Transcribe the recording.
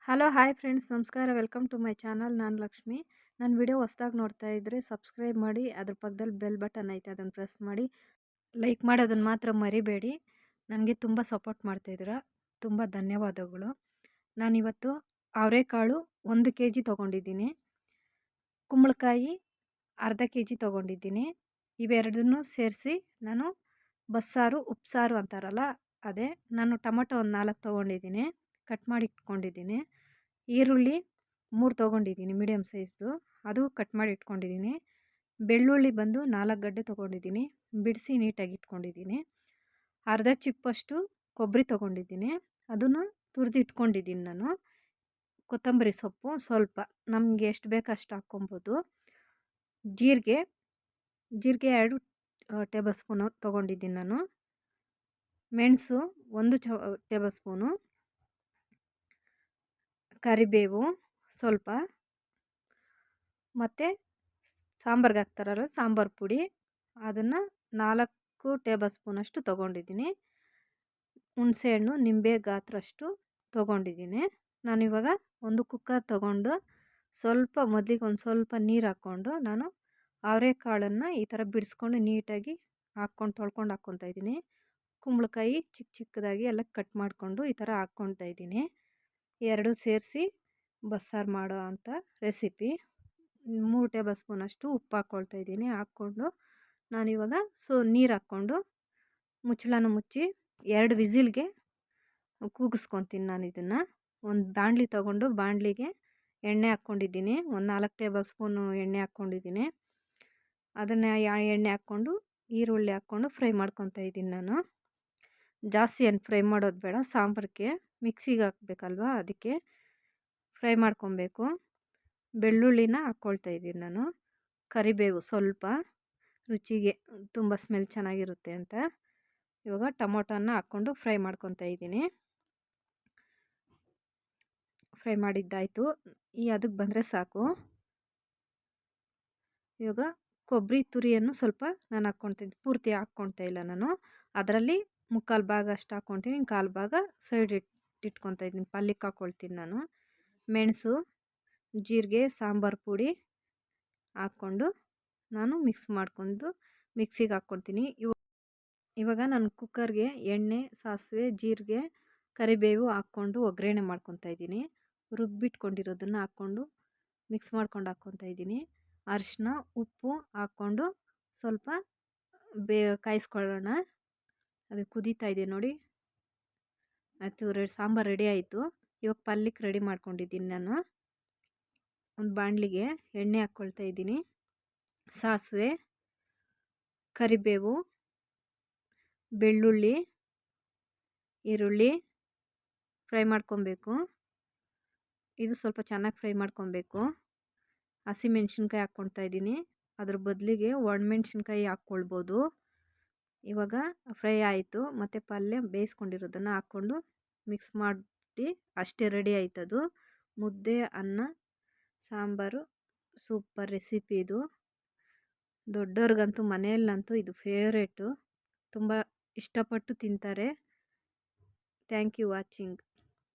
Hello hi friends, ನಮಸ್ಕಾರ. Welcome to my channel. ನಾನು ಲಕ್ಷ್ಮಿ. ನನ್ನ ವಿಡಿಯೋ ಹೊಸ್ದಾಗಿ ನೋಡ್ತಾ ಇದ್ದರೆ ಸಬ್ಸ್ಕ್ರೈಬ್ ಮಾಡಿ, ಅದ್ರ ಪಕ್ಕದಲ್ಲಿ ಬೆಲ್ ಬಟನ್ ಐತೆ, ಅದನ್ನು ಪ್ರೆಸ್ ಮಾಡಿ. ಲೈಕ್ ಮಾಡೋದನ್ನು ಮಾತ್ರ ಮರಿಬೇಡಿ. ನನಗೆ ತುಂಬ ಸಪೋರ್ಟ್ ಮಾಡ್ತಾಯಿದ್ದೀರಾ, ತುಂಬ ಧನ್ಯವಾದಗಳು. ನಾನಿವತ್ತು ಅವರೆಕಾಳು 1 kg ತೊಗೊಂಡಿದ್ದೀನಿ, ಕುಂಬಳಕಾಯಿ ಅರ್ಧ kg ತೊಗೊಂಡಿದ್ದೀನಿ. ಇವೆರಡನ್ನೂ ಸೇರಿಸಿ ನಾನು ಬಸ್ಸಾರು ಉಪ್ಸಾರು ಅಂತಾರಲ್ಲ ಅದೇ. ನಾನು ಟೊಮೊಟೊ ಒಂದು 4 ತೊಗೊಂಡಿದ್ದೀನಿ, ಕಟ್ ಮಾಡಿ ಇಟ್ಕೊಂಡಿದ್ದೀನಿ. ಈರುಳ್ಳಿ 3 ತೊಗೊಂಡಿದ್ದೀನಿ, ಮೀಡಿಯಮ್ ಸೈಜ್ದು, ಅದು ಕಟ್ ಮಾಡಿ ಇಟ್ಕೊಂಡಿದ್ದೀನಿ. ಬೆಳ್ಳುಳ್ಳಿ ಬಂದು 4 ಗಡ್ಡೆ ತೊಗೊಂಡಿದ್ದೀನಿ, ಬಿಡಿಸಿ ನೀಟಾಗಿ ಇಟ್ಕೊಂಡಿದ್ದೀನಿ. ಅರ್ಧ ಚಿಪ್ಪಷ್ಟು ಕೊಬ್ಬರಿ ತೊಗೊಂಡಿದ್ದೀನಿ, ಅದನ್ನು ತುರಿದು ಇಟ್ಕೊಂಡಿದ್ದೀನಿ ನಾನು. ಕೊತ್ತಂಬರಿ ಸೊಪ್ಪು ಸ್ವಲ್ಪ, ನಮಗೆ ಎಷ್ಟು ಬೇಕು ಅಷ್ಟು ಹಾಕ್ಕೊಬೋದು. ಜೀರಿಗೆ 2 ಟೇಬಲ್ ಸ್ಪೂನು ತೊಗೊಂಡಿದ್ದೀನಿ ನಾನು. ಮೆಣಸು 1 ಟೇಬಲ್ ಸ್ಪೂನು. ಕರಿಬೇವು ಸ್ವಲ್ಪ, ಮತ್ತು ಸಾಂಬಾರ್ಗೆ ಹಾಕ್ತಾರಲ್ಲ ಸಾಂಬಾರು ಪುಡಿ, ಅದನ್ನು 4 ಟೇಬಲ್ ಸ್ಪೂನಷ್ಟು ತೊಗೊಂಡಿದ್ದೀನಿ. ಹುಣಸೆಹಣ್ಣು ನಿಂಬೆ ಗಾತ್ರಷ್ಟು ತೊಗೊಂಡಿದ್ದೀನಿ. ನಾನಿವಾಗ ಒಂದು ಕುಕ್ಕರ್ ತೊಗೊಂಡು ಮೊದಲಿಗೆ ಒಂದು ಸ್ವಲ್ಪ ನೀರು ಹಾಕ್ಕೊಂಡು ನಾನು ಅವರೆಕಾಳನ್ನು ಈ ಥರ ಬಿಡಿಸ್ಕೊಂಡು ನೀಟಾಗಿ ತೊಳ್ಕೊಂಡು ಹಾಕ್ಕೊತಾ ಇದ್ದೀನಿ. ಕುಂಬಳಕಾಯಿ ಚಿಕ್ಕ ಚಿಕ್ಕದಾಗಿ ಎಲ್ಲ ಕಟ್ ಮಾಡಿಕೊಂಡು ಈ ಥರ ಹಾಕ್ಕೊತಾ ಇದ್ದೀನಿ. ಎರಡು ಸೇರಿಸಿ ಬಸ್ಸಾರು ಮಾಡೋ ಅಂಥ ರೆಸಿಪಿ. 3 ಟೇಬಲ್ ಸ್ಪೂನಷ್ಟು ಉಪ್ಪು ಹಾಕ್ಕೊಳ್ತಾ ಇದ್ದೀನಿ. ಹಾಕ್ಕೊಂಡು ನಾನಿವಾಗ ನೀರು ಹಾಕ್ಕೊಂಡು ಮುಚ್ಚಳನ ಮುಚ್ಚಿ 2 ವಿಸಿಲ್ಗೆ ಕೂಗಿಸ್ಕೊತೀನಿ ನಾನು ಇದನ್ನು. ಒಂದು ಬಾಣಲಿ ತೊಗೊಂಡು ಬಾಣಲಿಗೆ ಎಣ್ಣೆ ಹಾಕ್ಕೊಂಡಿದ್ದೀನಿ, ಒಂದು 4 ಟೇಬಲ್ ಸ್ಪೂನು ಎಣ್ಣೆ ಹಾಕ್ಕೊಂಡಿದ್ದೀನಿ. ಅದನ್ನು ಎಣ್ಣೆ ಹಾಕ್ಕೊಂಡು ಈರುಳ್ಳಿ ಹಾಕ್ಕೊಂಡು ಫ್ರೈ ಮಾಡ್ಕೊತಾ ಇದ್ದೀನಿ ನಾನು. ಜಾಸ್ತಿ ಏನು ಫ್ರೈ ಮಾಡೋದು ಬೇಡ, ಸಾಂಬಾರಿಗೆ ಮಿಕ್ಸಿಗೆ ಹಾಕಬೇಕಲ್ವ, ಅದಕ್ಕೆ ಫ್ರೈ ಮಾಡ್ಕೊಬೇಕು. ಬೆಳ್ಳುಳ್ಳಿನ ಹಾಕ್ಕೊಳ್ತಾ ಇದ್ದೀನಿ ನಾನು. ಕರಿಬೇವು ಸ್ವಲ್ಪ, ರುಚಿಗೆ ತುಂಬ ಸ್ಮೆಲ್ ಚೆನ್ನಾಗಿರುತ್ತೆ ಅಂತ. ಇವಾಗ ಟೊಮೊಟೊನ ಹಾಕ್ಕೊಂಡು ಫ್ರೈ ಮಾಡ್ಕೊತಾ ಇದ್ದೀನಿ. ಫ್ರೈ ಮಾಡಿದ್ದಾಯಿತು, ಈ ಅದಕ್ಕೆ ಬಂದರೆ ಸಾಕು. ಇವಾಗ ಕೊಬ್ಬರಿ ತುರಿಯನ್ನು ಸ್ವಲ್ಪ ನಾನು ಹಾಕ್ಕೊತೀನಿ, ಪೂರ್ತಿ ಹಾಕ್ಕೊಳ್ತಾ ಇಲ್ಲ ನಾನು. ಅದರಲ್ಲಿ 3/4 ಭಾಗ ಅಷ್ಟು ಹಾಕ್ಕೊತೀನಿ, 1/4 ಭಾಗ ಸೈಡ್ ಇಟ್ಕೊತಾ ಇದ್ದೀನಿ, ಪಲ್ಯಕ್ಕೆ ಹಾಕ್ಕೊಳ್ತೀನಿ ನಾನು. ಮೆಣಸು, ಜೀರಿಗೆ, ಸಾಂಬಾರು ಪುಡಿ ಹಾಕ್ಕೊಂಡು ನಾನು ಮಿಕ್ಸ್ ಮಾಡಿಕೊಂಡು ಮಿಕ್ಸಿಗೆ ಹಾಕ್ಕೊತೀನಿ. ಇವಾಗ ನಾನು ಕುಕ್ಕರ್ಗೆ ಎಣ್ಣೆ, ಸಾಸಿವೆ, ಜೀರಿಗೆ, ಕರಿಬೇವು ಹಾಕ್ಕೊಂಡು ಒಗ್ಗರಣೆ ಮಾಡ್ಕೊತಾ ಇದ್ದೀನಿ. ರುಬ್ಬಿಟ್ಕೊಂಡಿರೋದನ್ನು ಹಾಕ್ಕೊಂಡು ಮಿಕ್ಸ್ ಮಾಡ್ಕೊಂಡು ಹಾಕ್ಕೊತಾ ಇದ್ದೀನಿ. ಅರಿಶಿನ, ಉಪ್ಪು ಹಾಕ್ಕೊಂಡು ಸ್ವಲ್ಪ ಕಾಯಿಸ್ಕೊಳ್ಳೋಣ. ಅದು ಕುದೀತಾ ಇದೆ ನೋಡಿ. ಆಯಿತು, ಸಾಂಬಾರು ರೆಡಿ ಆಯಿತು. ಇವಾಗ ಪಲ್ಯಕ್ಕೆ ರೆಡಿ ಮಾಡ್ಕೊಂಡಿದ್ದೀನಿ ನಾನು. ಒಂದು ಬಾಣಲಿಗೆ ಎಣ್ಣೆ ಹಾಕ್ಕೊಳ್ತಾ ಇದ್ದೀನಿ. ಸಾಸಿವೆ, ಕರಿಬೇವು, ಬೆಳ್ಳುಳ್ಳಿ, ಈರುಳ್ಳಿ ಫ್ರೈ ಮಾಡ್ಕೊಬೇಕು. ಇದು ಸ್ವಲ್ಪ ಚೆನ್ನಾಗಿ ಫ್ರೈ ಮಾಡ್ಕೊಬೇಕು. ಹಸಿಮೆಣ್ಸಿನ್ಕಾಯಿ ಹಾಕ್ಕೊಳ್ತಾ ಇದ್ದೀನಿ, ಅದ್ರ ಬದಲಿಗೆ ಒಣಮೆಣ್ಸಿನ್ಕಾಯಿ ಹಾಕ್ಕೊಳ್ಬೋದು. ಇವಾಗ ಫ್ರೈ ಆಯಿತು, ಮತ್ತು ಪಲ್ಯ ಬೇಯಿಸ್ಕೊಂಡಿರೋದನ್ನು ಹಾಕ್ಕೊಂಡು ಮಿಕ್ಸ್ ಮಾಡಿ ಅಷ್ಟೇ, ರೆಡಿ ಆಯ್ತದು. ಮುದ್ದೆ, ಅನ್ನ, ಸಾಂಬಾರು, ಸೂಪರ್ ರೆಸಿಪಿ ಇದು. ದೊಡ್ಡವ್ರಿಗಂತೂ ಮನೆಯಲ್ಲಂತೂ ಇದು ಫೇವ್ರೇಟು, ತುಂಬ ಇಷ್ಟಪಟ್ಟು ತಿಂತಾರೆ. Thank you watching.